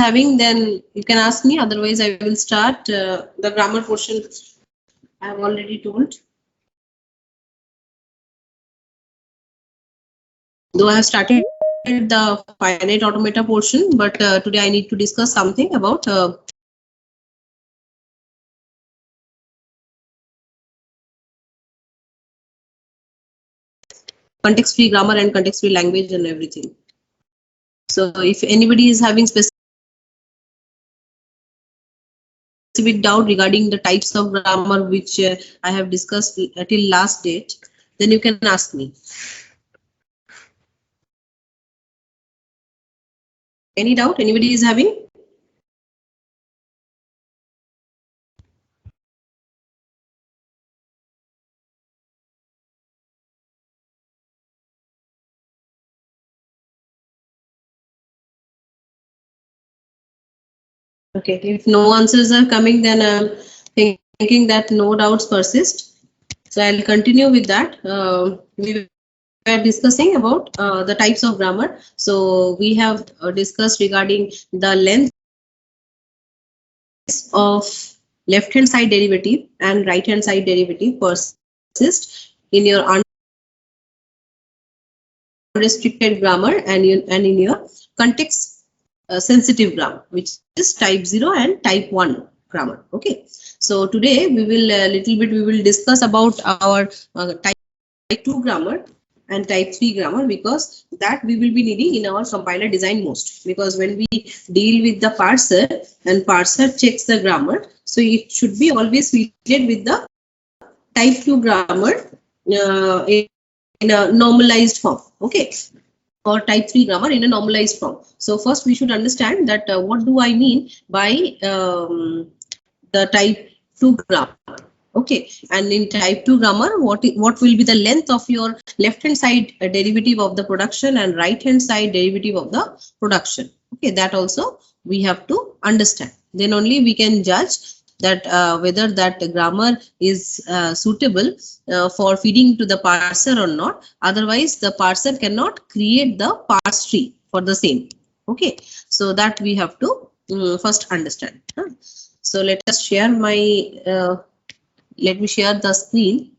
having, then you can ask me. Otherwise, I will start the grammar portion. I have already told. Though I have started the finite automata portion, but today I need to discuss something about context-free grammar and context-free language and everything. So if anybody is having specific doubt regarding the types of grammar which I have discussed till last date, then you can ask me. Any doubt anybody is having? Okay, if no answers are coming, then I'm thinking that no doubts persist. So I'll continue with that. We were discussing about the types of grammar. So we have discussed regarding the length of left hand side derivative and right hand side derivative persist in your unrestricted grammar and in your context sensitive grammar, which is type 0 and type 1 grammar. Okay, so today we will we will discuss about our type 2 grammar and type 3 grammar, because that we will be needing in our compiler design most, because when we deal with the parser and parser checks the grammar, so it should be always fitted with the type 2 grammar in a normalized form. Okay, or type 3 grammar in a normalized form. So first we should understand that what do I mean by the type 2 grammar. Okay, and in type 2 grammar, what will be the length of your left hand side derivative of the production and right hand side derivative of the production. Okay, that also we have to understand. Then only we can judge that whether that grammar is suitable for feeding to the parser or not. Otherwise, the parser cannot create the parse tree for the same. Okay, so that we have to first understand. So let us share my let me share the screen.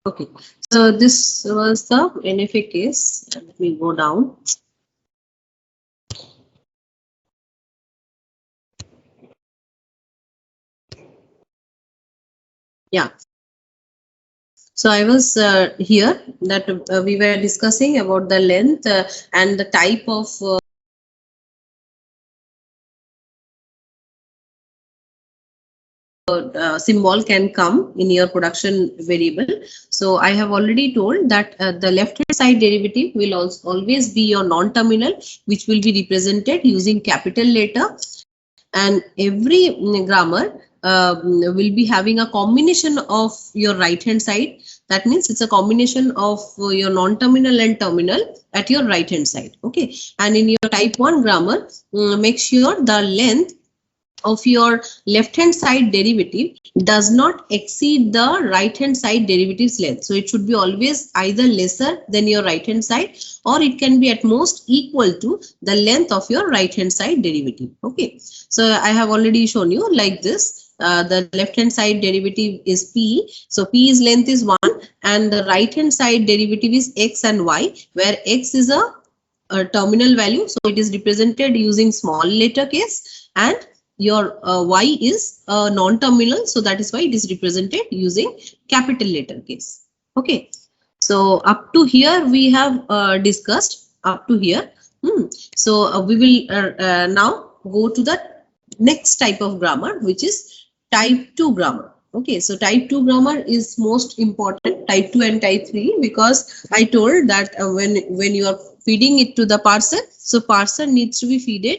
Okay, so this was the NFA case. Let me go down. Yeah. So I was here that we were discussing about the length and the type of symbol can come in your production variable. So I have already told that the left hand side derivative will also always be your non-terminal, which will be represented using capital letter, and every grammar will be having a combination of your right hand side. That means it's a combination of your non-terminal and terminal at your right hand side. Okay, and in your type 1 grammar, make sure the length of your left hand side derivative does not exceed the right hand side derivative's length. So it should be always either lesser than your right hand side, or it can be at most equal to the length of your right hand side derivative. Okay, so I have already shown you like this. The left hand side derivative is p, so p's length is 1, and the right hand side derivative is x and y, where x is a terminal value, so it is represented using small letter case, and your y is non-terminal, so that is why it is represented using capital letter case. Okay, so up to here we have discussed up to here. So we will now go to the next type of grammar, which is type 2 grammar. Okay, so type 2 grammar is most important, type 2 and type 3, because I told that when you are feeding it to the parser, so parser needs to be feeded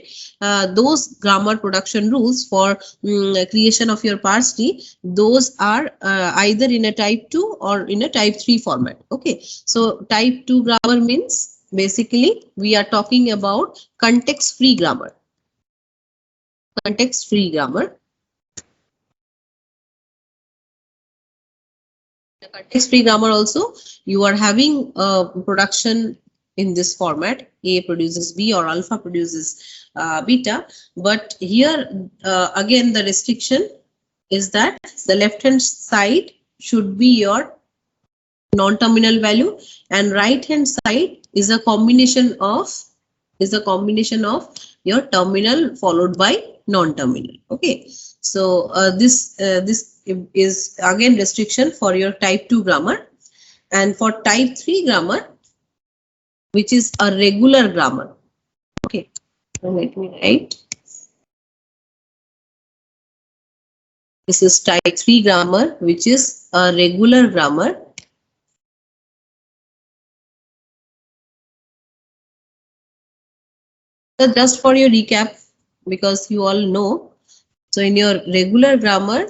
those grammar production rules for creation of your parse tree. Those are either in a type 2 or in a type 3 format. Okay, so type 2 grammar means basically we are talking about context free grammar. Context free grammar. Context free grammar also, you are having production in this format, A produces B or alpha produces beta, but here again the restriction is that the left hand side should be your non-terminal value, and right hand side is a combination of your terminal followed by non-terminal. Okay, so this is again restriction for your type 2 grammar. And for type 3 grammar, which is a regular grammar. Okay, so let me write. This is type 3 grammar, which is a regular grammar. So just for your recap, because you all know, so in your regular grammar,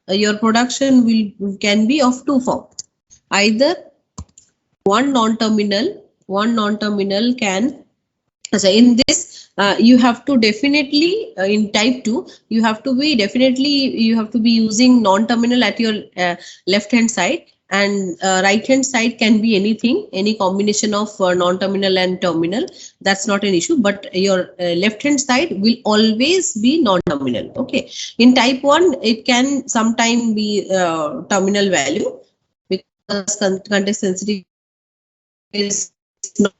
your production can be of two forms. Either one non-terminal can, so in this you have to definitely in type 2 you have to be using non-terminal at your left hand side, and right hand side can be anything, any combination of non-terminal and terminal. That's not an issue, but your left hand side will always be non-terminal. Okay, in type 1 it can sometime be terminal value, because context sensitive is not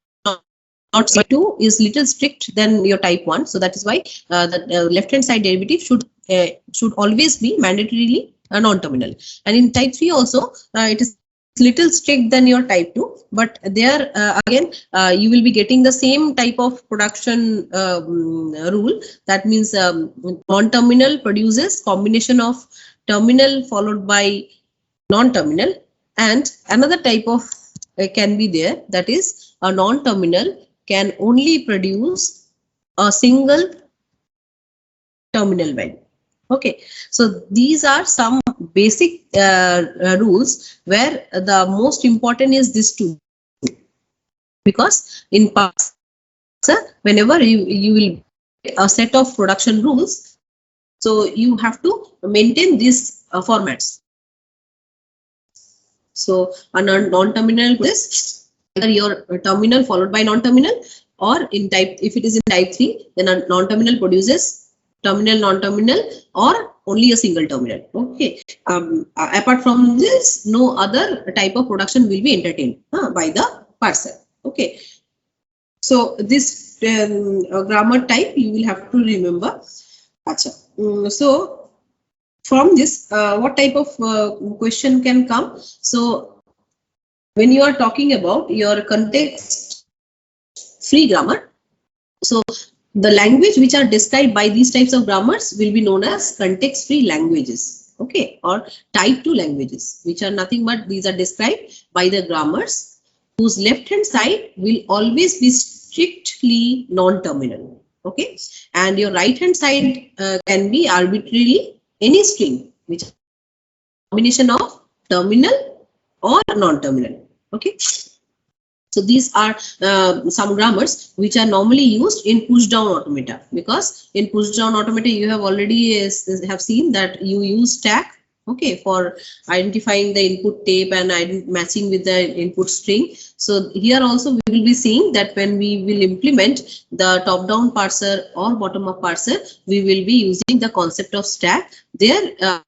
type 2 is little strict than your type 1, so that is why the left hand side derivative should always be mandatorily non-terminal. And in type 3 also it is little strict than your type 2, but there again you will be getting the same type of production rule. That means non-terminal produces combination of terminal followed by non-terminal, and another type of can be there, that is a non-terminal can only produce a single terminal value. Okay, so these are some basic rules where the most important is this two, because in parser whenever you will get a set of production rules, so you have to maintain these formats. So a non-terminal is either your terminal followed by non-terminal, or in type, if it is in type 3, then a non-terminal produces terminal, non-terminal, or only a single terminal. Okay. Apart from this, no other type of production will be entertained by the parser. Okay. So this grammar type you will have to remember. Achha. So from this, what type of question can come? So when you are talking about your context free grammar, so the language which are described by these types of grammars will be known as context free languages. Okay, or type 2 languages, which are nothing but these are described by the grammars whose left hand side will always be strictly non-terminal. Okay, and your right hand side can be arbitrarily any string which is a combination of terminal or non-terminal. Okay. So these are some grammars which are normally used in push down automata, because in push down automata you have already have seen that you use stack, okay, for identifying the input tape and matching with the input string. So here also we will be seeing that when we will implement the top down parser or bottom up parser, we will be using the concept of stack there.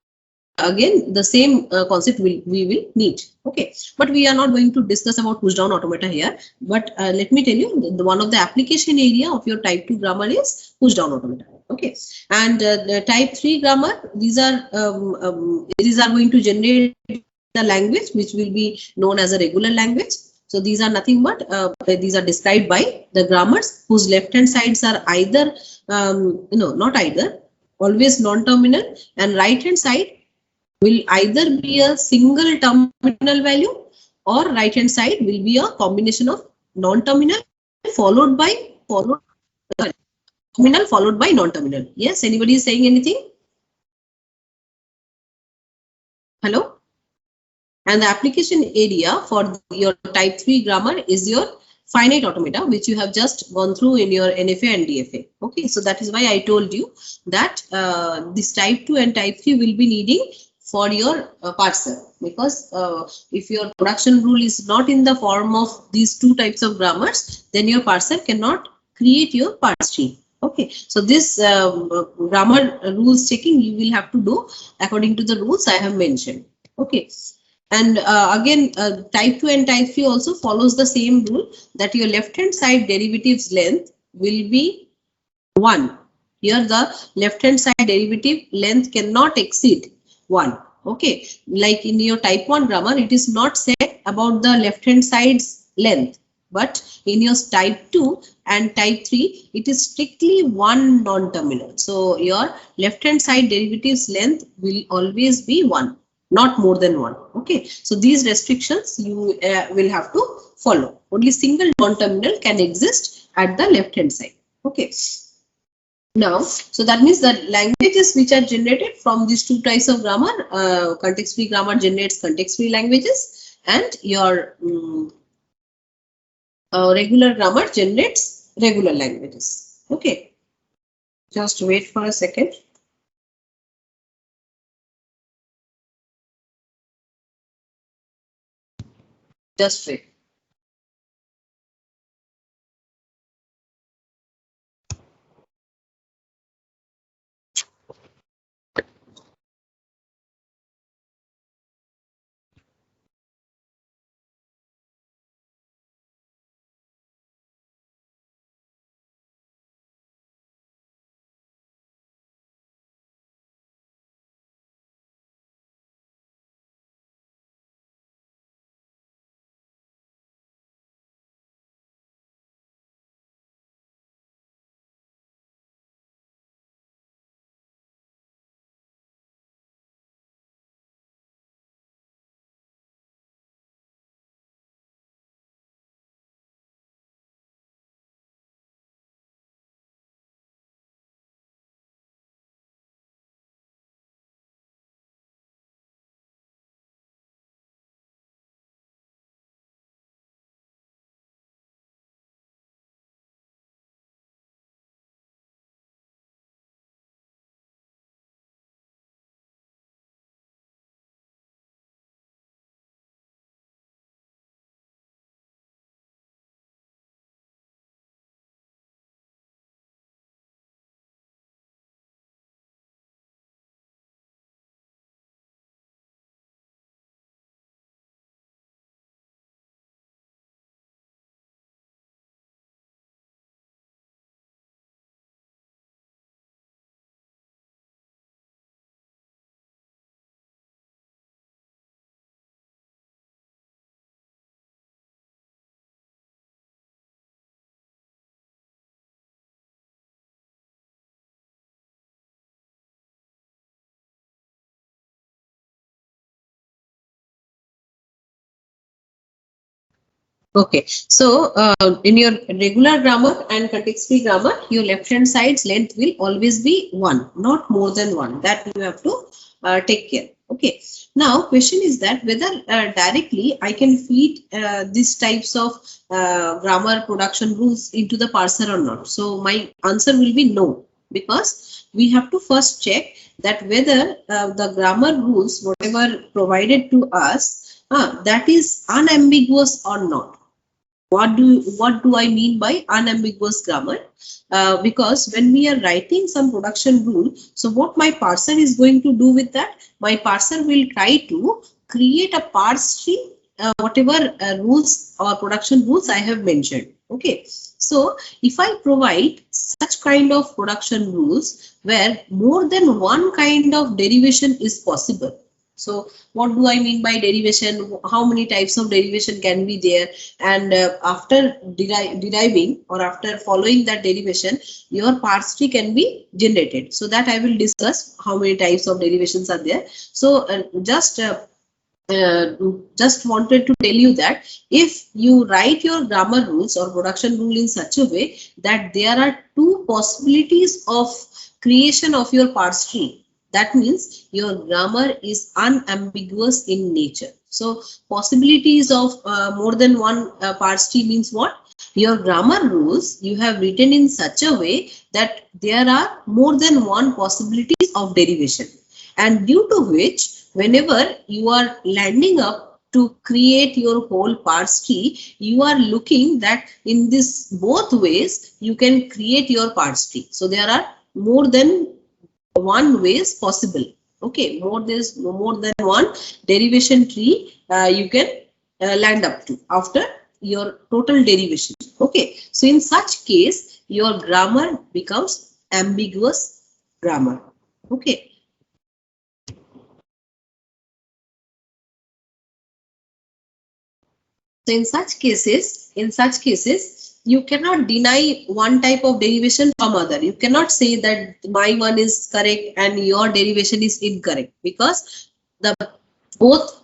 Again, the same concept we will need. Okay, but we are not going to discuss about push down automata here. But let me tell you, one of the application area of your type 2 grammar is push down automata. Okay, and the type 3 grammar, these are going to generate the language which will be known as a regular language. So these are nothing but these are described by the grammars whose left hand sides are either not either, always non-terminal, and right hand side will either be a single terminal value, or right hand side will be a combination of non-terminal followed by terminal followed by non-terminal. Yes, anybody is saying anything? Hello? And the application area for your type 3 grammar is your finite automata, which you have just gone through in your NFA and DFA. Okay, so that is why I told you that this type 2 and type 3 will be needing for your parser, because if your production rule is not in the form of these two types of grammars, then your parser cannot create your parse tree. Okay, so this grammar rules checking you will have to do according to the rules I have mentioned. Okay, and again, type 2 and type 3 also follows the same rule, that your left hand side derivative's length will be 1. Here the left hand side derivative length cannot exceed 1. Okay, like in your type 1 grammar, it is not said about the left hand side's length, but in your type 2 and type 3, it is strictly one non-terminal. So your left hand side derivative's length will always be 1, not more than 1. Okay, so these restrictions you will have to follow. Only single non-terminal can exist at the left hand side. Okay. Now, so that means that languages which are generated from these two types of grammar, context-free grammar generates context-free languages, and your regular grammar generates regular languages. Okay, just wait for a second. Just wait. Okay, so in your regular grammar and context-free grammar, your left-hand side's length will always be 1, not more than 1. That you have to take care. Okay. Now question is that whether directly I can feed these types of grammar production rules into the parser or not. So my answer will be no, because we have to first check that whether the grammar rules whatever provided to us that is unambiguous or not. What do I mean by unambiguous grammar? Because when we are writing some production rule, so what my parser is going to do with that? My parser will try to create a parse tree, whatever rules or production rules I have mentioned. Okay, so if I provide such kind of production rules where more than one kind of derivation is possible. So what do I mean by derivation? How many types of derivation can be there? And after deriving or after following that derivation, your parse tree can be generated. So that I will discuss how many types of derivations are there. So just wanted to tell you that if you write your grammar rules or production rule in such a way that there are two possibilities of creation of your parse tree, that means your grammar is unambiguous in nature. So possibilities of more than one parse tree means what? Your grammar rules you have written in such a way that there are more than one possibilities of derivation, and due to which whenever you are landing up to create your whole parse tree, you are looking that in this both ways you can create your parse tree. So there are more than one ways possible. Okay, more than one derivation tree you can land up to after your total derivation. Okay, so in such case your grammar becomes ambiguous grammar. Okay. So in such cases, you cannot deny one type of derivation from other. You cannot say that my one is correct and your derivation is incorrect, because the both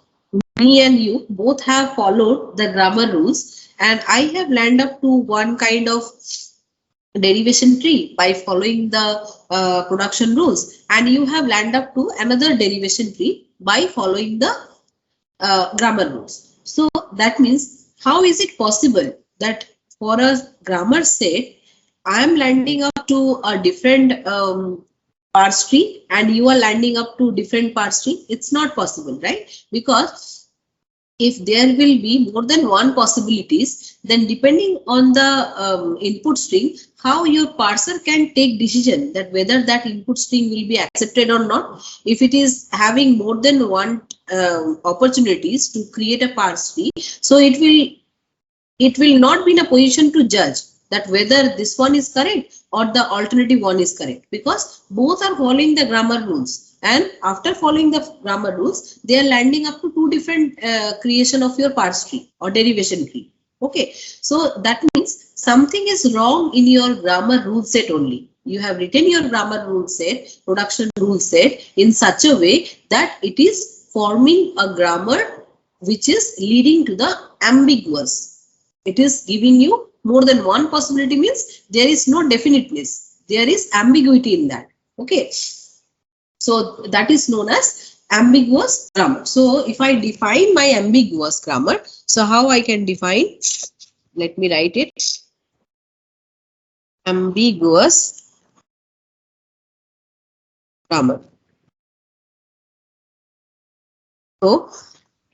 me and you both have followed the grammar rules, and I have landed up to one kind of derivation tree by following the production rules, and you have landed up to another derivation tree by following the grammar rules. So that means, how is it possible that for a grammar set, I am landing up to a different parse tree and you are landing up to different parse tree? It's not possible, right? Because if there will be more than one possibilities, then depending on the input string, how your parser can take decision that whether that input string will be accepted or not. If it is having more than one opportunities to create a parse tree, so it will not be in a position to judge that whether this one is correct or the alternative one is correct, because both are following the grammar rules, and after following the grammar rules they are landing up to two different creation of your parse tree or derivation tree. Okay, so that means something is wrong in your grammar rule set only. You have written your grammar rule set, production rule set in such a way that it is forming a grammar which is leading to the ambiguous. It is giving you more than one possibility, means there is no definiteness, there is ambiguity in that. Okay, so that is known as ambiguous grammar. So if I define my ambiguous grammar, so how I can define? Let me write it. Ambiguous grammar. So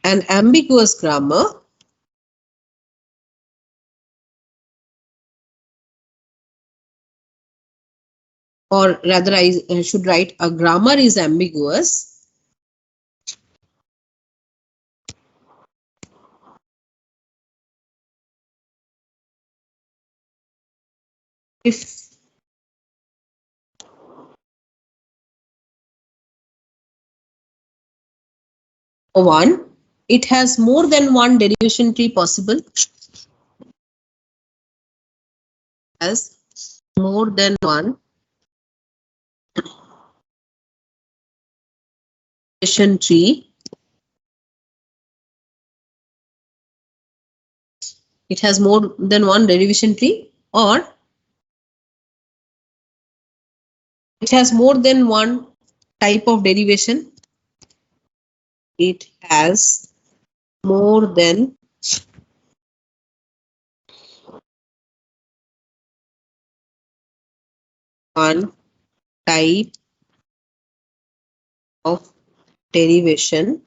an ambiguous grammar or rather I should write a grammar is ambiguous if one, it has more than one derivation tree possible, has more than one derivation tree, it has more than one derivation tree, or it has more than one type of derivation, it has more than one type of derivation,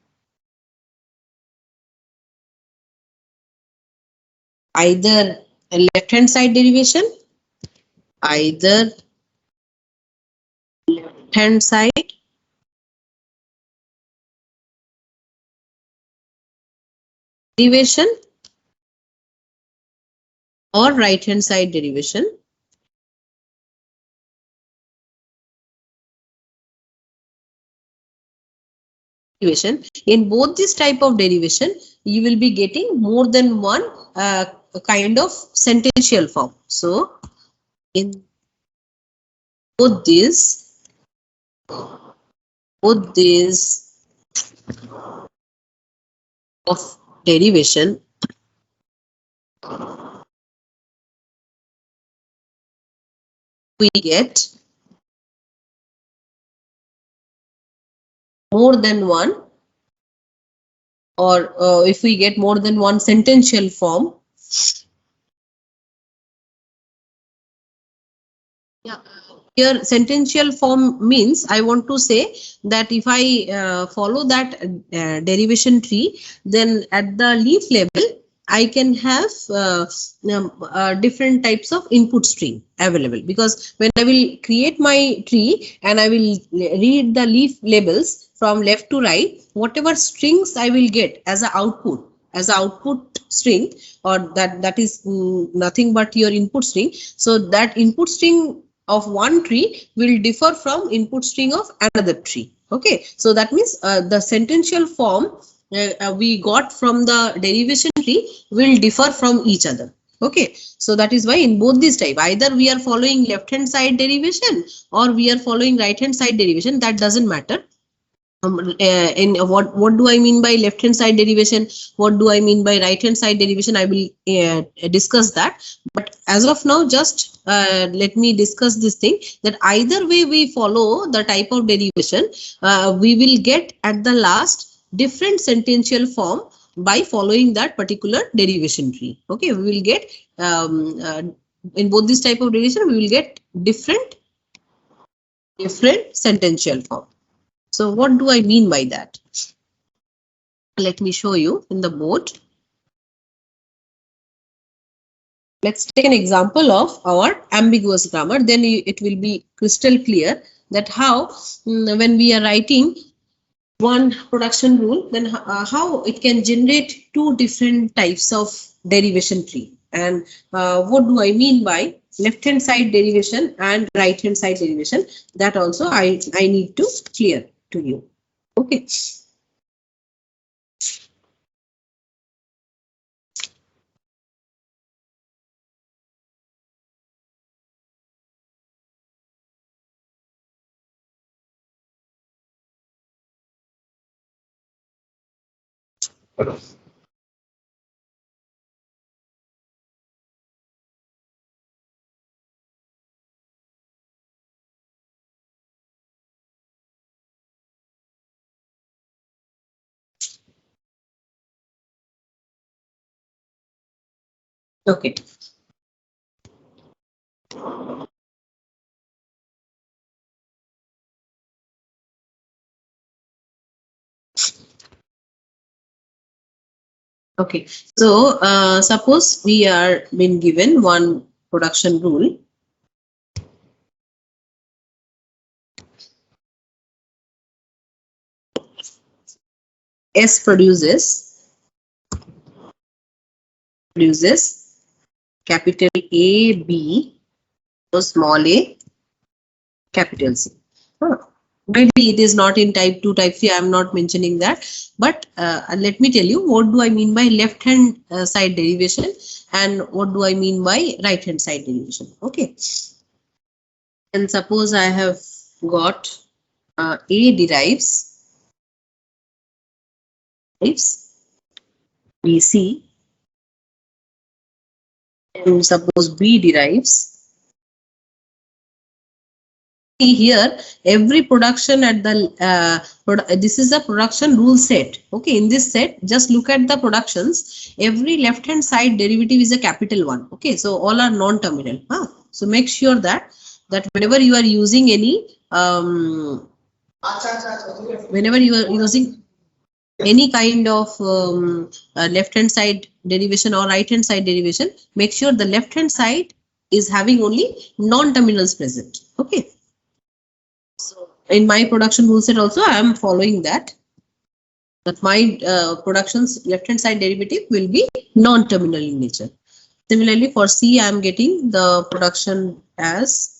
either a left hand side derivation, either left hand side derivation or right hand side derivation. In both this type of derivation, you will be getting more than one kind of sentential form. So in both these of derivation, we get more than one, or if we get more than one sentential form. Yeah. Here sentential form means I want to say that if I follow that derivation tree, then at the leaf level I can have different types of input string available, because when I will create my tree and I will read the leaf labels from left to right, whatever strings I will get as an output, string, or that is nothing but your input string. So that input string of one tree will differ from input string of another tree. Okay, so that means the sentential form we got from the derivation tree will differ from each other. Okay, so that is why in both these type, either we are following left hand side derivation or we are following right hand side derivation, that doesn't matter. In what do I mean by left hand side derivation, what do I mean by right hand side derivation, I will discuss that. But as of now, just let me discuss this thing, that either way we follow the type of derivation, we will get at the last different sentential form by following that particular derivation tree. Okay, we will get in both this type of derivation we will get different sentential form. So what do I mean by that? Let me show you in the board. Let's take an example of our ambiguous grammar. Then it will be crystal clear that how when we are writing one production rule, then how it can generate two different types of derivation tree. And what do I mean by left hand side derivation and right hand side derivation? That also I need to clear to you. Okay. Okay. Okay, so suppose we are been given one production rule. S produces capital A, B, so small a, capital C. Maybe it is not in type 2, type 3, I am not mentioning that. But let me tell you what do I mean by left hand side derivation and what do I mean by right hand side derivation. Okay. And suppose I have got A derives BC, and suppose B derives see here, every production at the this is a production rule set. Okay, in this set, just look at the productions. Every left hand side derivative is a capital one. Okay, so all are non-terminal. So make sure that whenever you are using any whenever you are using any kind of left hand side derivation or right hand side derivation, make sure the left hand side is having only non-terminals present. Okay. So in my production rule set also I am following that my production's left hand side derivative will be non-terminal in nature. Similarly for C I am getting the production as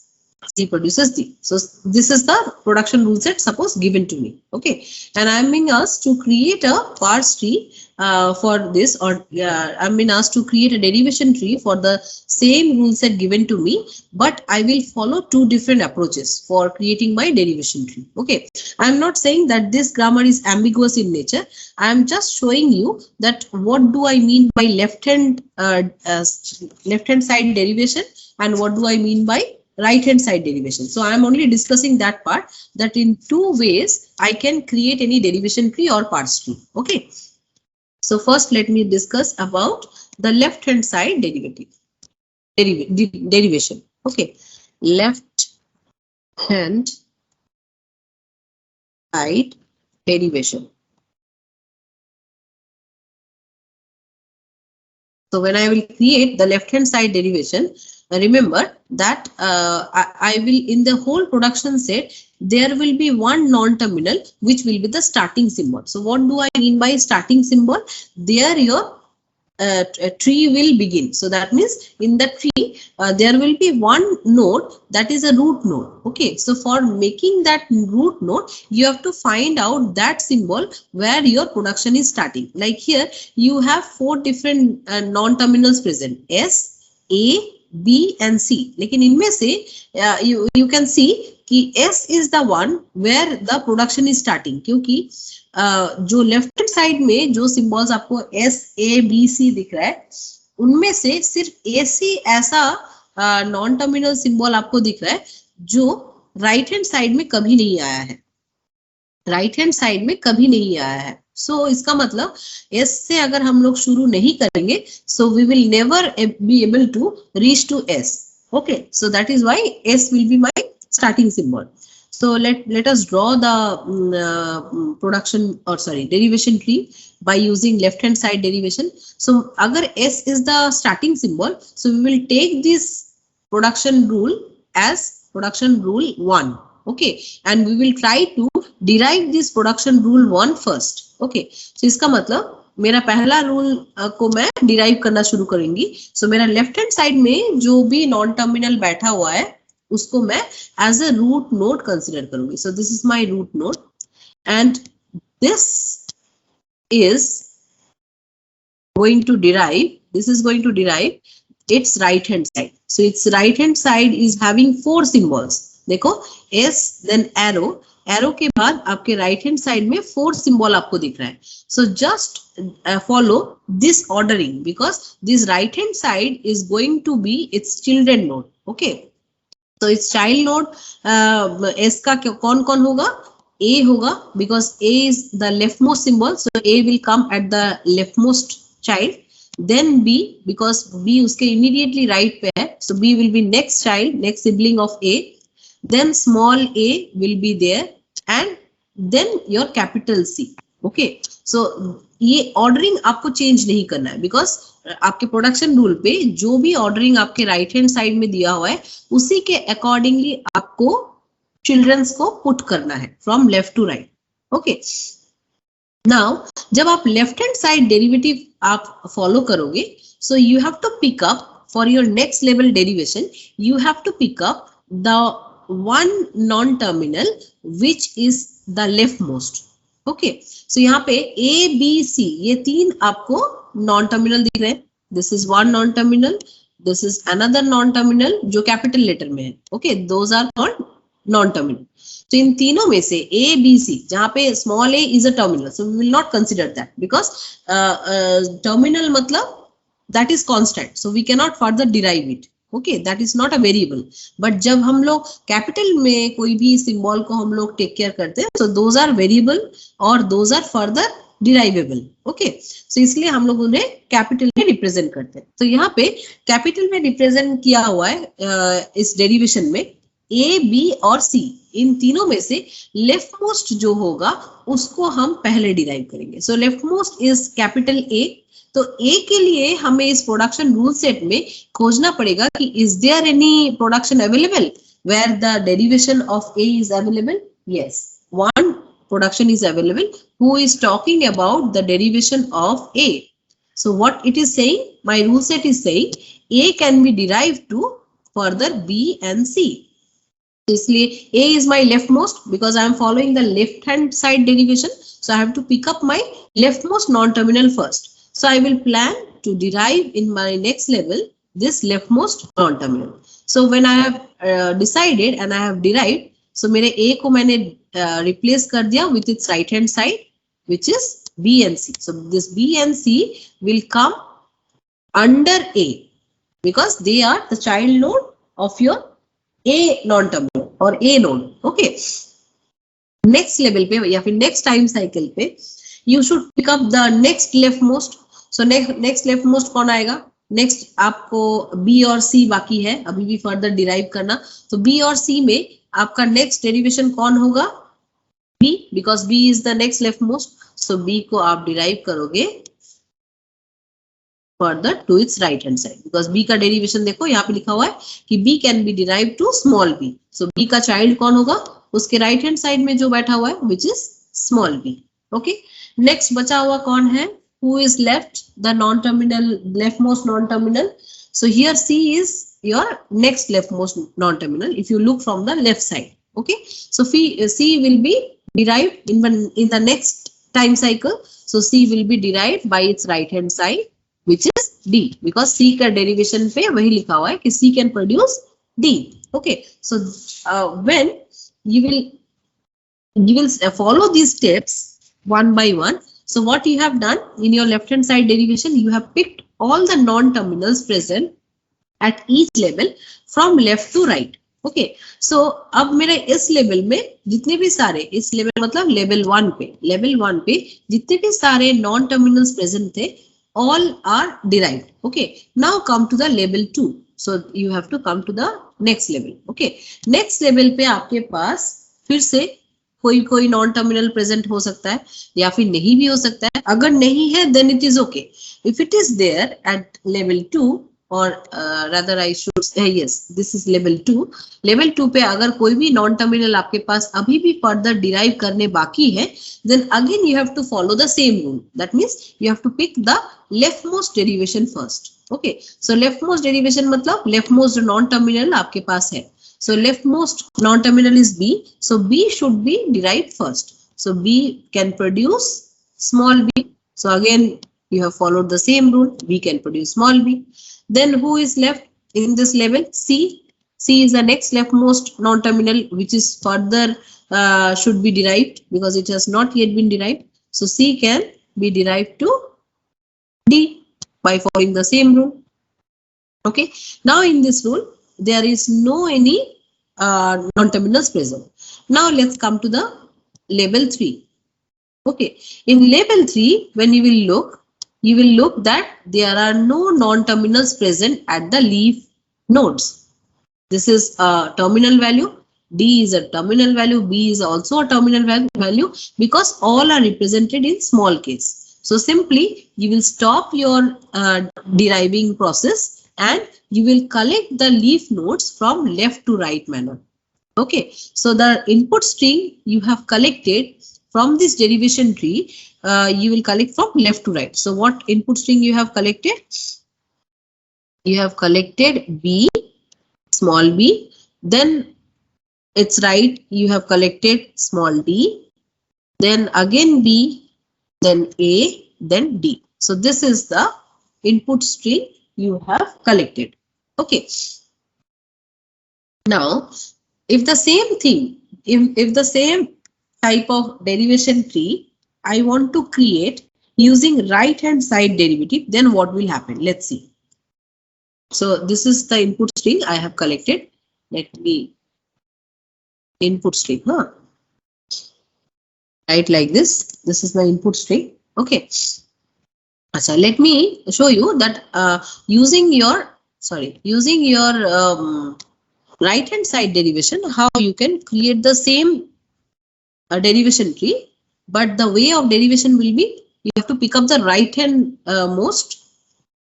C produces D. So this is the production rule set suppose given to me. Okay, and I am being asked to create a parse tree for this, or I'm being asked to create a derivation tree for the same rule set given to me, but I will follow two different approaches for creating my derivation tree. Okay, I'm not saying that this grammar is ambiguous in nature. I am just showing you that what do I mean by left hand side derivation and what do I mean by right hand side derivation. So I am only discussing that part, that in two ways I can create any derivation tree or parse tree. Okay. So first let me discuss about the left hand side derivation. Okay. Left hand side derivation. So when I will create the left hand side derivation, remember that I will, in the whole production set, there will be one non-terminal which will be the starting symbol. So what do I mean by starting symbol? There your tree will begin. So that means in the tree there will be one node that is a root node. Okay, so for making that root node you have to find out that symbol where your production is starting. Like here you have four different non-terminals present, S, A, B and C. लेकिन इनमें से you can see कि S is the one where the production is starting, क्योंकि जो left hand side में जो symbols आपको S, A, B, C दिख रहा है उनमें से सिर्फ AC ऐसा नॉन टर्मिनल सिंबल आपको दिख रहा है जो राइट हैंड साइड में कभी नहीं आया है, राइट हैंड साइड में कभी नहीं आया है. सो इसका मतलब S से अगर हम लोग शुरू नहीं करेंगे so we will never be able to reach to S. Okay, so that is why S will be my starting symbol. So let us draw the derivation tree by using left hand side derivation. So agar S is the starting symbol, so we will take this production rule as production rule 1. Okay, and we will try to derive this production rule 1 first. Okay, so इसका मतलब मेरा पहला rule को मैं derive करना शुरू करूंगी. So मेरा लेफ्ट हैंड साइड में जो भी नॉन टर्मिनल बैठा हुआ है उसको मैं as a root node consider करूंगी. So this is my root node and this is going to derive its right hand side. So its right hand side is having four symbols. देखो S then arrow के बाद आपके right hand side में four symbol आपको दिख रहा है. So just follow this ordering because this right hand side is going to be its children node. Okay. तो इस चाइल्ड नोड S का कौन कौन होगा? A होगा because A is the leftmost symbol, so A will come at the leftmost child. Then B because B उसके immediately right पे है, so B will be next child, next sibling of A. Then small a will be there and then your capital C. Okay, so ये ordering आपको change नहीं करना है because आपके production rule पे जो भी ऑर्डरिंग आपके राइट हैंड साइड में दिया हुआ है उसी के अकॉर्डिंगली आपको चिल्ड्रंस को पुट करना है from left to right. Okay, now जब आप लेफ्ट हैंड साइड डेरिवेटिव आप फॉलो करोगे so you have to pick up for your next level derivation you have to pick up the one non terminal which is the left most. Okay, so यहाँ पे A, B, C ये तीन आपको non terminal दिख रहे हैं. This is one non terminal, this is another non terminal जो capital letter में है. Okay, those are called non terminal. तो इन तीनों में से A, B, C जहाँ पे small a is a terminal, so we will not consider that because terminal मतलब that is constant, so we can not further derive it. Okay, that is not a variable. But जब हम लोग capital में कोई भी symbol को हम लोग टेक केयर करते हैं, तो दोज आर वेरिएबल और दोज आर फर्दर डिराइवेबल. ओके, सो इसलिए हम लोग उन्हें कैपिटल में रिप्रेजेंट करते हैं. तो यहाँ पे कैपिटल में रिप्रेजेंट किया हुआ है इस डेरिवेशन में ए, बी और सी, इन तीनों में से लेफ्ट मोस्ट जो होगा उसको हम पहले डिराइव करेंगे. So left most is capital A. तो ए के लिए हमें इस प्रोडक्शन रूल सेट में खोजना पड़ेगा कि is there any production available where the derivation of A is available. Yes, one production is available who is talking about the derivation of A. So what it is saying, my rule set is saying A can be derived to further B and C. इसलिए A is my leftmost because I am following the left hand side derivation. So I have to pick up my leftmost non-terminal first. So I will plan to derive in my next level this leftmost non-terminal. So when I have decided and I have derived, so मेरे A को मैंने replace कर दिया with its right hand side, which is B and C. So this B and C will come under A because they are the child node of your A non-terminal or A node. Okay. Next level पे या फिर next time cycle पे you should pick up the next leftmost. So next leftmost कौन आएगा? Next आपको B और C बाकी है अभी भी further derive करना. तो B और C में आपका next derivation कौन होगा? B, because B is the next leftmost. So B को आप derive करोगे further to its right hand side. Because B का derivation देखो यहाँ पे लिखा हुआ है कि B can be derived to small b. So B का child कौन होगा? उसके right hand side में जो बैठा हुआ है which is small b. Okay. Next बचा हुआ कौन है? Who is left? The non-terminal, leftmost non-terminal. So here C is your next leftmost non-terminal if you look from the left side. Okay. So C will be derived in the next time cycle. So C will be derived by its right hand side, which is D, because C का derivation पे वही लिखा हुआ है कि C can produce D. Okay, so when you will follow these steps one by one. So what you have done in your left hand side derivation, you have picked all the non-terminals present at each level from left to right. Okay, so अब मेरे इस level में जितने भी सारे, इस level मतलब level 1 पे जितने भी सारे नॉन टर्मिनल्स प्रेजेंट थे, all are derived. Okay, now come to the level 2. So you have to come to the next level. Okay, next level पे आपके पास फिर से कोई नॉन टर्मिनल प्रेजेंट हो सकता है या फिर नहीं भी हो सकता है. अगर नहीं है then it is okay. If it is there at level 2, or rather I should say yes, this is level 2. Level 2 पे अगर कोई भी नॉन टर्मिनल आपके पास अभी भी फर्दर डिराइव करने बाकी है, then again you have to follow the same rule. That means you have to pick the leftmost derivation first. Okay, so leftmost derivation मतलब leftmost नॉन टर्मिनल आपके पास है. So leftmost non terminal is B. So B should be derived first. So B can produce small b. So again you have followed the same rule. B can produce small b. Then who is left in this level? C. C is the next leftmost non-terminal which is further should be derived because it has not yet been derived. So C can be derived to D by following the same rule. Okay. Now in this rule there is no any non-terminals present. Now let's come to the level 3. Okay. In level 3 when you will look that there are no non-terminals present at the leaf nodes. This is a terminal value. D is a terminal value. B is also a terminal value because all are represented in small case. So simply you will stop your deriving process and you will collect the leaf nodes from left to right manner. Okay. So the input string you have collected from this derivation tree, you will collect from left to right. So what input string you have collected? You have collected B, small b, then its right you have collected small d, then again B, then A, then D. So this is the input string you have collected. Okay. Now if the same thing, if the same type of derivation tree I want to create using right hand side derivative, then what will happen? Let's see. So this is the input string I have collected. Let me input string. Write like this. This is my input string. Okay. So let me show you that using your right hand side derivation, how you can create the same derivation tree, but the way of derivation will be you have to pick up the right hand most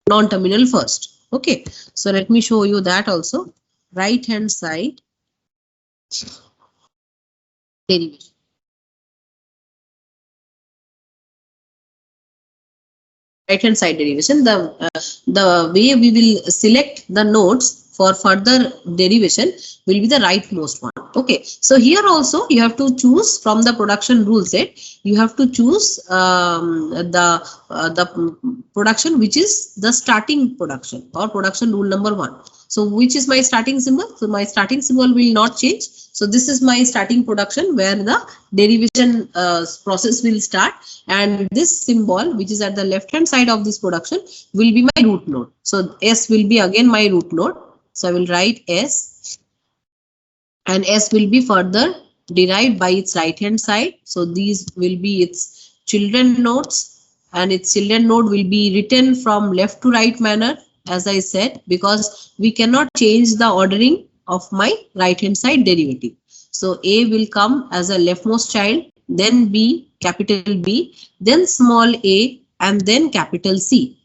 non-terminal first. Okay, so let me show you that also. Right hand side derivation. Right hand side derivation, the way we will select the nodes for further derivation will be the rightmost one. Okay, so here also you have to choose from the production rule set. You have to choose the production which is the starting production or production rule number 1. So which is my starting symbol? So my starting symbol will not change. So this is my starting production where the derivation process will start, and this symbol which is at the left hand side of this production will be my root node. So S will be again my root node. So I will write S, and S will be further derived by its right hand side. So these will be its children nodes, and its children node will be written from left to right manner, as I said, because we cannot change the ordering of my right hand side derivative. So A will come as a leftmost child, then B, capital B, then small a, and then capital C.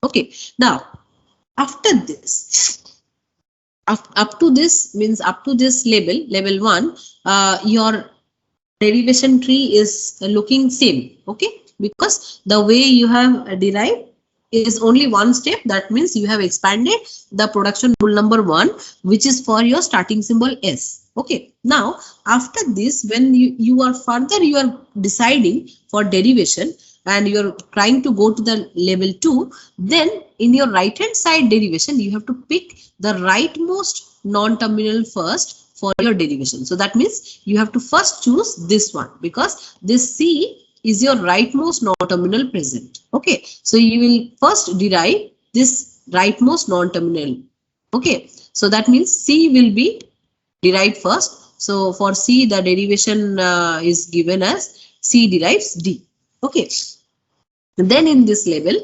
Okay, now after this, up to this means up to this level 1, your derivation tree is looking same. Okay, because the way you have derived is only one step. That means you have expanded the production rule number 1, which is for your starting symbol S. Okay, now after this, when you are deciding for derivation and you're trying to go to the level 2, then in your right hand side derivation you have to pick the rightmost non-terminal first for your derivation. So that means you have to first choose this one, because this C is your rightmost non-terminal present. Okay, so you will first derive this rightmost non-terminal. Okay, so that means C will be derived first. So for C, the derivation is given as C derives D. Okay, then in this level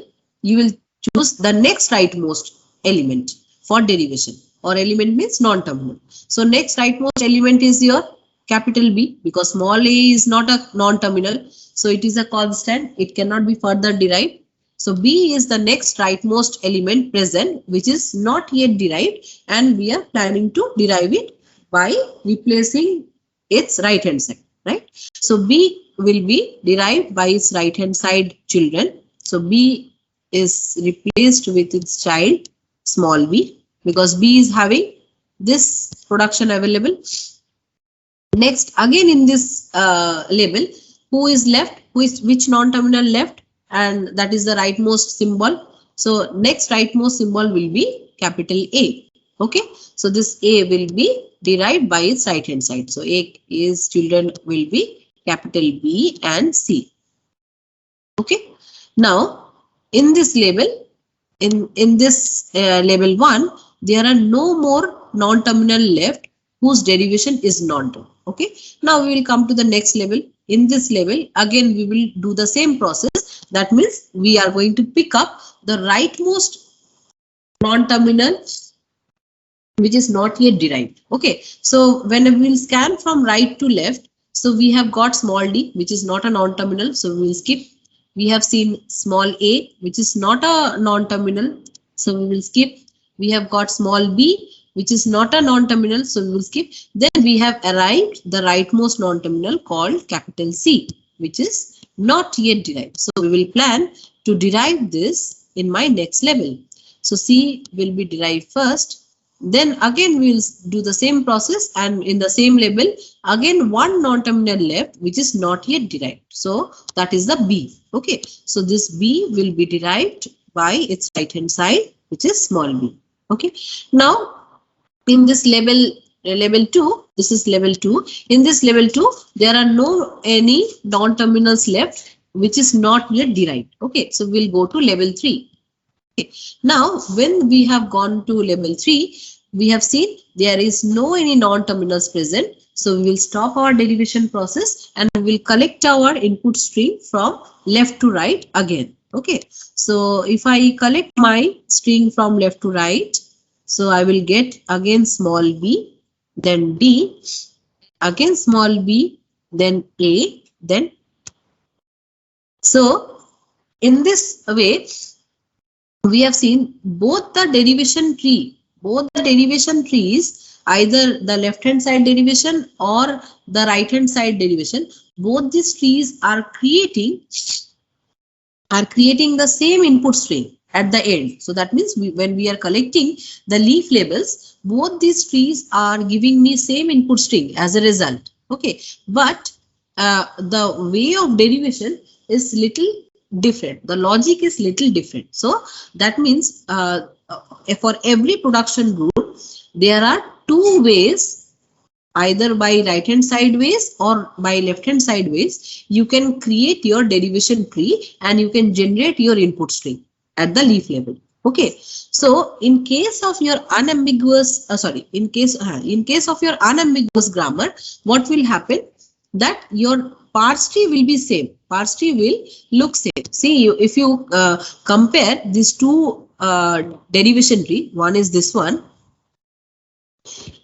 you will choose the next rightmost element for derivation, or element means non-terminal. So next rightmost element is your capital B, because small a is not a non-terminal, so it is a constant, it cannot be further derived. So B is the next rightmost element present, which is not yet derived, and we are planning to derive it by replacing its right hand side, right? So B will be derived by its right hand side children. So B is replaced with its child small b, because B is having this production available. Next, again in this label, who is left, which non-terminal left, and that is the rightmost symbol. So next rightmost symbol will be capital A. Okay, so this A will be derived by its right hand side. So A is children will be capital B and C. Okay, now in this label, in this label 1, there are no more non-terminal left whose derivation is non-term. Okay, now we will come to the next level. In this level, again we will do the same process. That means we are going to pick up the rightmost non-terminal which is not yet derived. Okay, so when we will scan from right to left, so we have got small d, which is not a non-terminal, so we will skip. We have seen small a, which is not a non-terminal, so we will skip. We have got small b, which is not a non-terminal, so we will skip. Then we have arrived the rightmost non-terminal called capital C, which is not yet derived. So we will plan to derive this in my next level. So C will be derived first. Then again we will do the same process, and in the same label again one non-terminal left which is not yet derived. So that is the B. Okay, so this B will be derived by its right hand side, which is small b. Okay, now in this level 2, this is level 2. In this level 2, there are no any non-terminals left which is not yet derived. Okay, so we'll go to level 3. Now, when we have gone to level 3, we have seen there is no any non-terminals present. So we will stop our derivation process and we will collect our input string from left to right again. Okay. So if I collect my string from left to right, so I will get again small b, then d, again small b, then a, then. So in this way, we have seen both the derivation trees, either the left hand side derivation or the right hand side derivation, both these trees are creating the same input string at the end. So that means when we are collecting the leaf labels, both these trees are giving me same input string as a result. Okay, but the way of derivation is little different. The logic is little different. So that means for every production rule, there are two ways, either by right hand side ways or by left hand side ways, you can create your derivation tree and you can generate your input string at the leaf level. Okay, so in case of your unambiguous in case of your unambiguous grammar, what will happen, that your parse tree will be same. Parse tree will look same. See, if you compare these two derivation tree, one is this one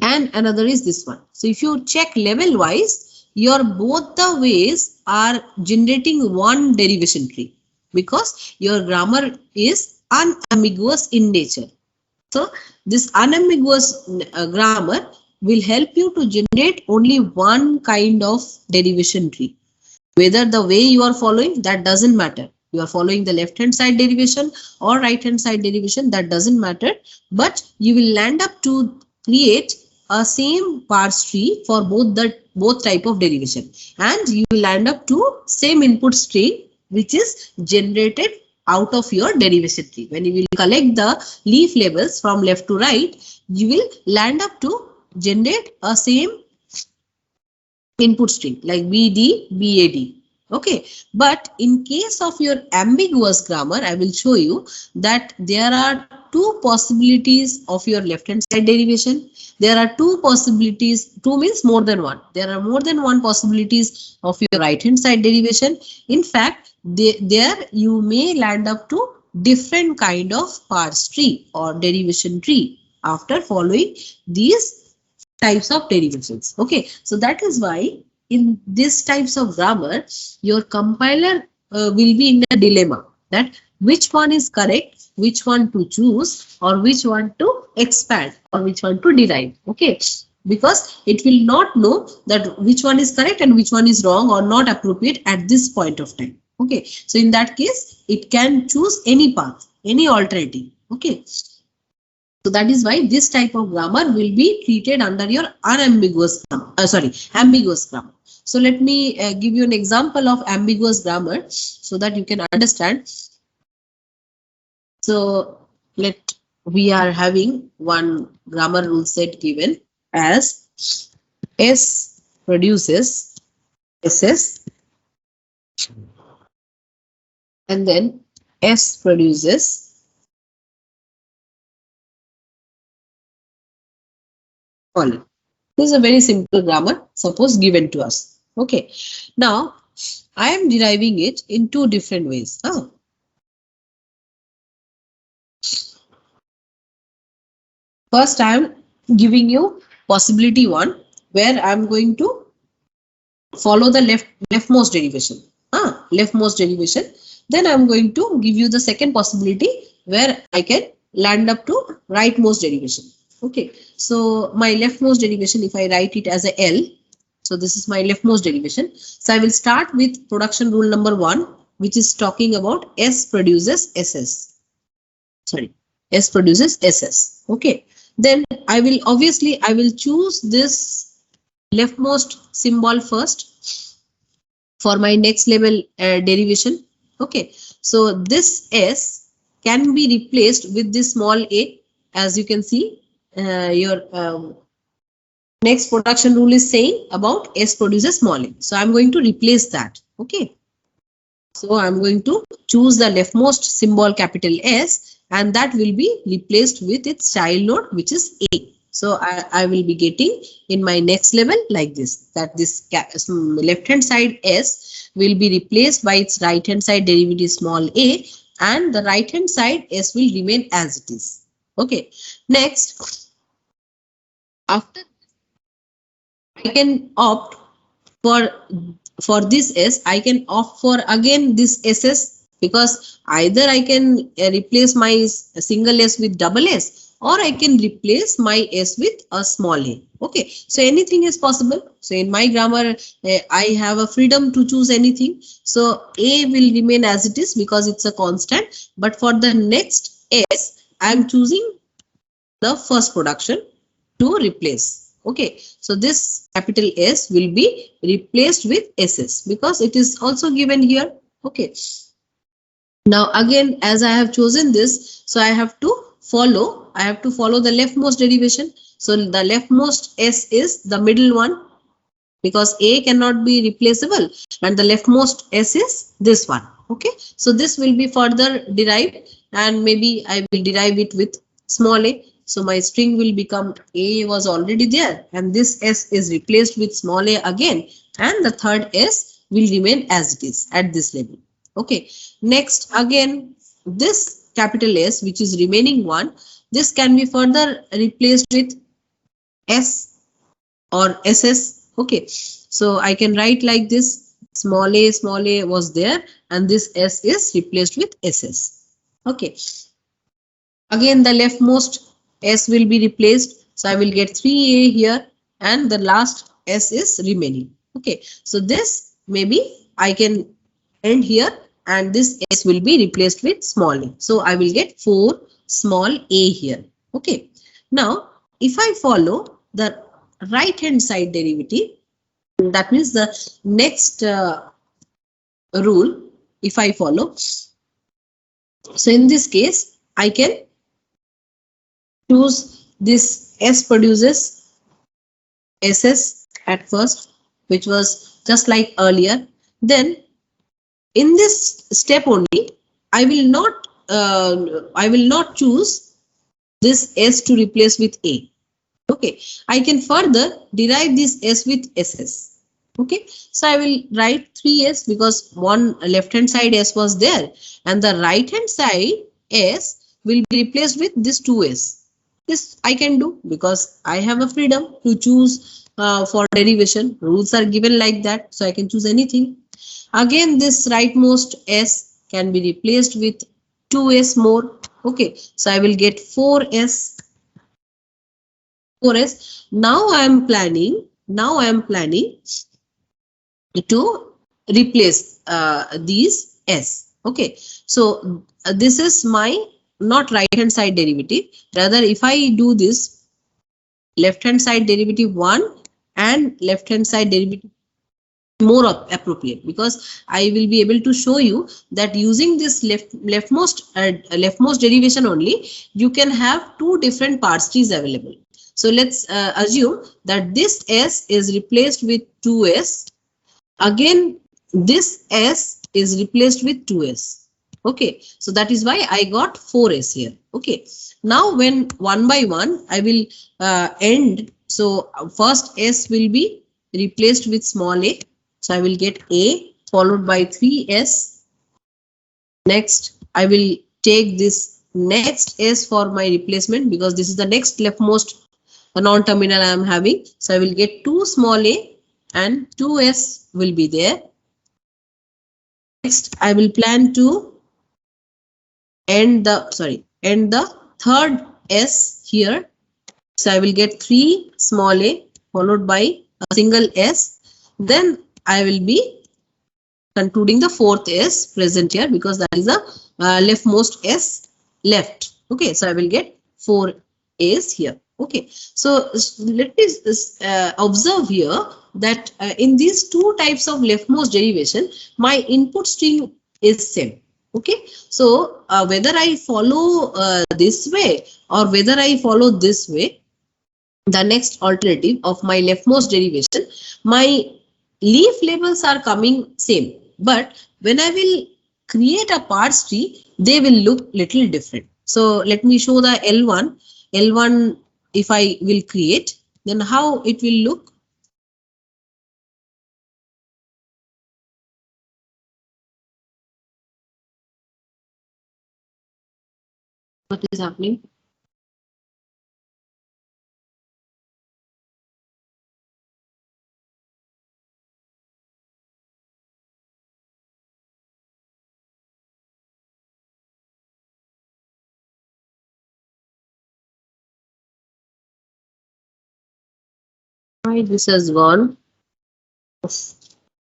and another is this one. So if you check level wise, your both the ways are generating one derivation tree because your grammar is unambiguous in nature. So this unambiguous grammar will help you to generate only one kind of derivation tree. Whether the way you are following, that doesn't matter. You are following the left hand side derivation or right hand side derivation, that doesn't matter. But you will land up to create a same parse tree for both type of derivation, and you will land up to same input string which is generated out of your derivation tree. When you will collect the leaf labels from left to right, you will land up to generate a same input string like BD, BAD. Okay, but in case of your ambiguous grammar, I will show you that there are two possibilities of your left hand side derivation. There are two possibilities, two means more than one. There are more than one possibilities of your right hand side derivation. In fact, there you may land up to different kind of parse tree or derivation tree after following these types of derivations. Okay, so that is why in these types of grammar, your compiler will be in a dilemma that which one is correct, which one to choose, or which one to expand, or which one to derive. Okay, because it will not know that which one is correct and which one is wrong or not appropriate at this point of time. Okay, so in that case, it can choose any path, any alternative. Okay. So that is why this type of grammar will be treated under your unambiguous ambiguous grammar. So let me give you an example of ambiguous grammar so that you can understand. So we are having one grammar rule set given as S produces SS and then S produces colon. This is a very simple grammar, suppose given to us. Okay. Now, I am deriving it in two different ways. First, I am giving you possibility one where I am going to follow the leftmost derivation. Leftmost derivation. Then I am going to give you the second possibility where I can land up to rightmost derivation. Okay, so my leftmost derivation, if I write it as a L, so this is my leftmost derivation. So I will start with production rule number 1, which is talking about S produces SS. Sorry, S produces SS. Okay, then I will choose this leftmost symbol first for my next level derivation. Okay, so this S can be replaced with this small a, as you can see. Your next production rule is saying about S produces small a. So I'm going to replace that. Okay. So I'm going to choose the leftmost symbol capital S and that will be replaced with its child node, which is A. So I will be getting in my next level like this, that this left hand side S will be replaced by its right hand side derivative small a, and the right hand side S will remain as it is. Okay. Next, after I can opt for this S, I can opt for again this SS, because either I can replace my single S with double S, or I can replace my S with a small a. Okay, so anything is possible. So in my grammar, I have a freedom to choose anything. So A will remain as it is because it's a constant, but for the next S, I am choosing the first production to replace. Okay, so this capital S will be replaced with SS because it is also given here. Okay, now again, as I have chosen this, so I have to follow the leftmost derivation. So the leftmost S is the middle one, because A cannot be replaceable, and the leftmost S is this one. Okay, so this will be further derived, and maybe I will derive it with small a. So my string will become A was already there, and this S is replaced with small a again, and the third S will remain as it is at this level. Okay, next again, this capital S, which is remaining one, this can be further replaced with S or SS. Okay, so I can write like this: small a was there, and this S is replaced with SS. Okay, again the leftmost S will be replaced, so I will get 3a here, and the last S is remaining. Okay, so this maybe I can end here, and this S will be replaced with small a. So I will get 4 small a here. Okay, now if I follow the right hand side derivative, that means the next rule, if I follow, so in this case I can choose this S produces SS at first, which was just like earlier. Then in this step only, I will not choose this S to replace with A. Okay, I can further derive this S with SS. Okay, so I will write 3S because one left hand side S was there, and the right hand side S will be replaced with this 2S. This I can do because I have a freedom to choose for derivation. Rules are given like that, so I can choose anything. Again, this rightmost S can be replaced with 2S more. Okay, so I will get 4S. Now I am planning to replace these S. Okay, so this is my not right hand side derivative. Rather, if I do this left hand side derivative 1 and left hand side derivative more appropriate, because I will be able to show you that using this leftmost derivation only, you can have two different parse trees available. So let's assume that this S is replaced with 2S. Again, this S is replaced with 2S. Okay, so that is why I got 4S here. Okay, now when one by one I will end. So first S will be replaced with small a. So I will get A followed by 3S. Next, I will take this next S for my replacement, because this is the next leftmost non-terminal I am having. So I will get 2 small a and 2S will be there. Next, I will plan to end the third S here. So I will get 3 small a followed by a single S. Then I will be concluding the fourth S present here, because that is a leftmost S left. Okay, so I will get 4 A's here. Okay, so let me observe here that in these two types of leftmost derivation, my input string is same. Okay, so whether I follow this way or whether I follow this way, the next alternative of my leftmost derivation, my leaf labels are coming same, but when I will create a parse tree, they will look little different. So let me show the L1. L1, if I will create, then how it will look. What is happening? Why this has gone? I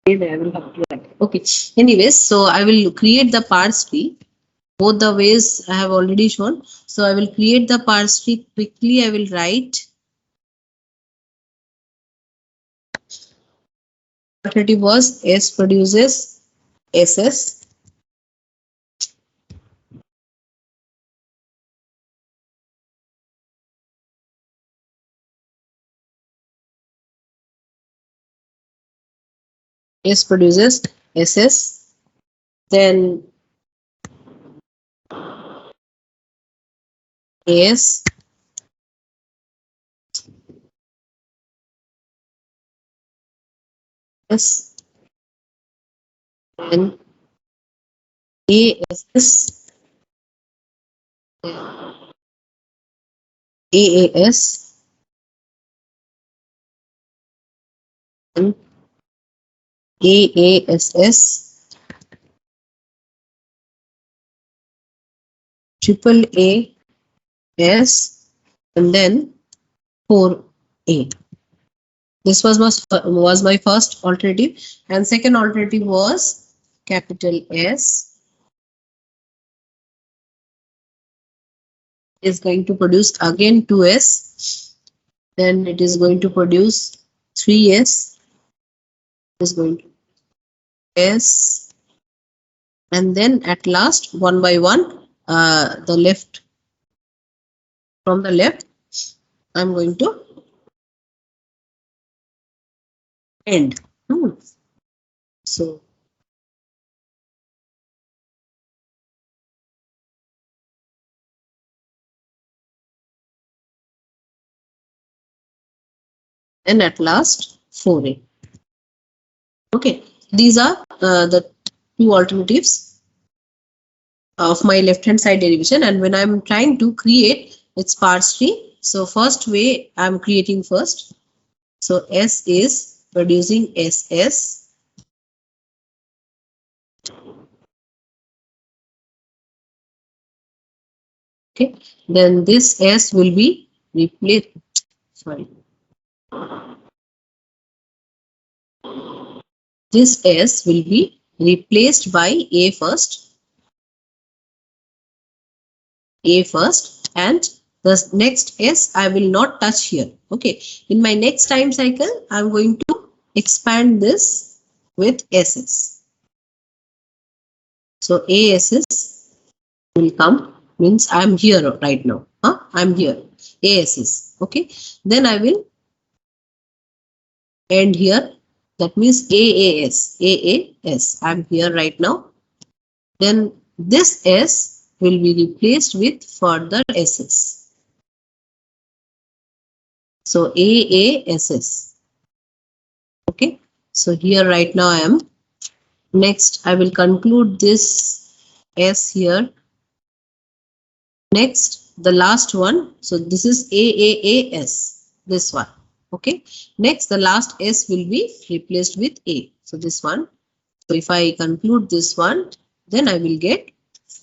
will have to write. Okay. Anyways, so I will create the parse tree. Both the ways I have already shown. So I will create the parse tree quickly. I will write. Alternative was S produces SS. S produces SS. Then AS. S. Then ASS. AAS. And AASS. Triple AS. And then 4A. This was my first alternative, and second alternative was capital S is going to produce again 2S, then it is going to produce 3S, is going to S, and then at last one by one, the left, from the left, I'm going to end. So and at last 4A. Okay, these are the two alternatives of my left hand side derivation, and when I'm trying to create its parse tree, so first way I'm creating first. So S is producing SS. Okay, then this S will be replaced. Sorry, this S will be replaced by A first. A first, and the next S I will not touch here. Okay, in my next time cycle, I'm going to expand this with SS. So ASS will come, means I'm here right now. I'm here. ASS. Okay, then I will end here. That means AAS. AAS. I'm here right now. Then this S will be replaced with further SS. So AASS. Okay. So here right now I am. Next I will conclude this S here. Next the last one. So this is AAAS. This one. Okay. Next the last S will be replaced with A. So this one. So if I conclude this one, then I will get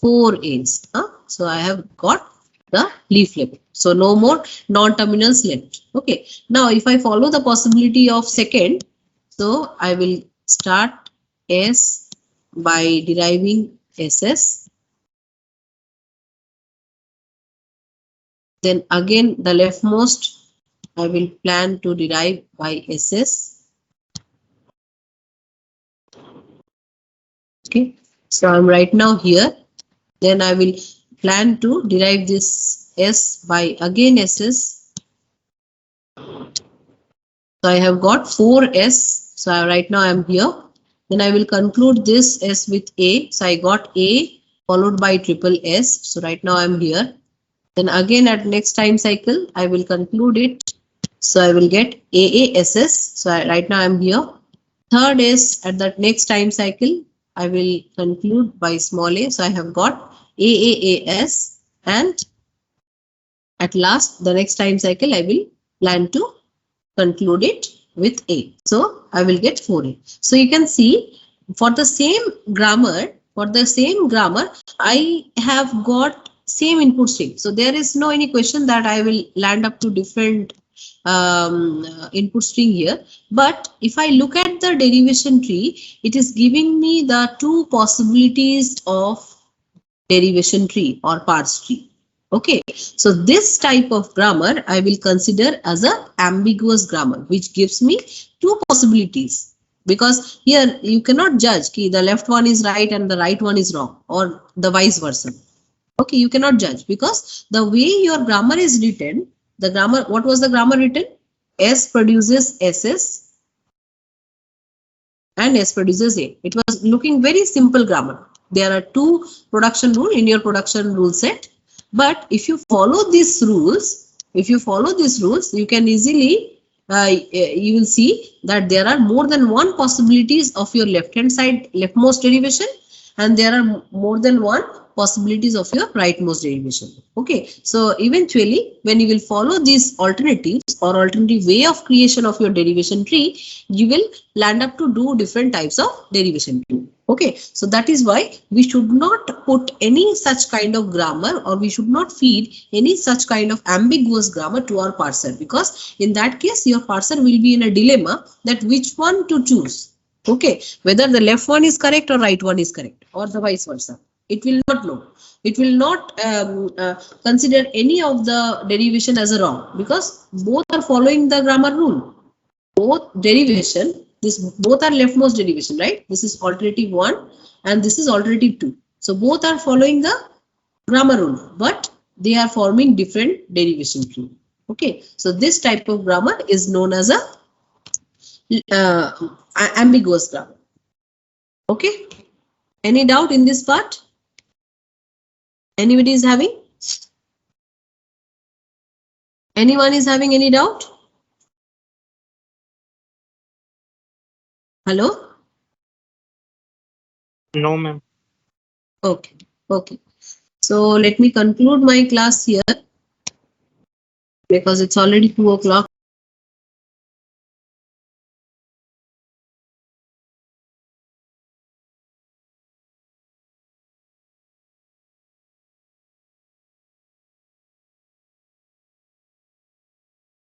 4 A's. So I have got the leaf left. So no more non-terminals left. Okay. Now if I follow the possibility of second, so I will start S by deriving SS. Then again the leftmost I will plan to derive by SS. Okay. So I'm right now here. Then I will plan to derive this S by again SS. So I have got 4S. So right now I am here. Then I will conclude this S with A. So I got A followed by triple S. So right now I'm here. Then again at next time cycle, I will conclude it. So I will get AASS. So right now I'm here. Third is at that next time cycle, I will conclude by small a. So I have got AAAS, and at last the next time cycle I will plan to conclude it with A. So I will get 4A. So you can see for the same grammar, I have got same input string. So there is no any question that I will land up to different input string here. But if I look at the derivation tree, it is giving me the two possibilities of derivation tree or parse tree. Okay, so this type of grammar I will consider as a ambiguous grammar, which gives me two possibilities, because here you cannot judge ki the left one is right and the right one is wrong, or the vice versa. Okay, you cannot judge because the way your grammar is written, the grammar, what was the grammar written? S produces SS and S produces A. It was looking very simple grammar. There are two production rules in your production rule set. But if you follow these rules, you can easily, you will see that there are more than one possibilities of your left hand side leftmost derivation, and there are more than one possibilities of your rightmost derivation. Okay, so eventually when you will follow these alternatives or alternative way of creation of your derivation tree, you will land up to do different types of derivation tree. Okay, so that is why we should not put any such kind of grammar, or we should not feed any such kind of ambiguous grammar to our parser, because in that case your parser will be in a dilemma that which one to choose. Okay, whether the left one is correct or right one is correct, or the vice versa. It will not know. It will not consider any of the derivation as a wrong, because both are following the grammar rule. Both derivation, both are leftmost derivation, right? This is alternative 1 and this is alternative 2. So both are following the grammar rule, but they are forming different derivation tree. Okay, so this type of grammar is known as a ambiguous grammar. Okay, any doubt in this part? Anybody is having? Anyone is having any doubt? Hello? No, ma'am. Okay, okay. So let me conclude my class here, because it's already 2 o'clock.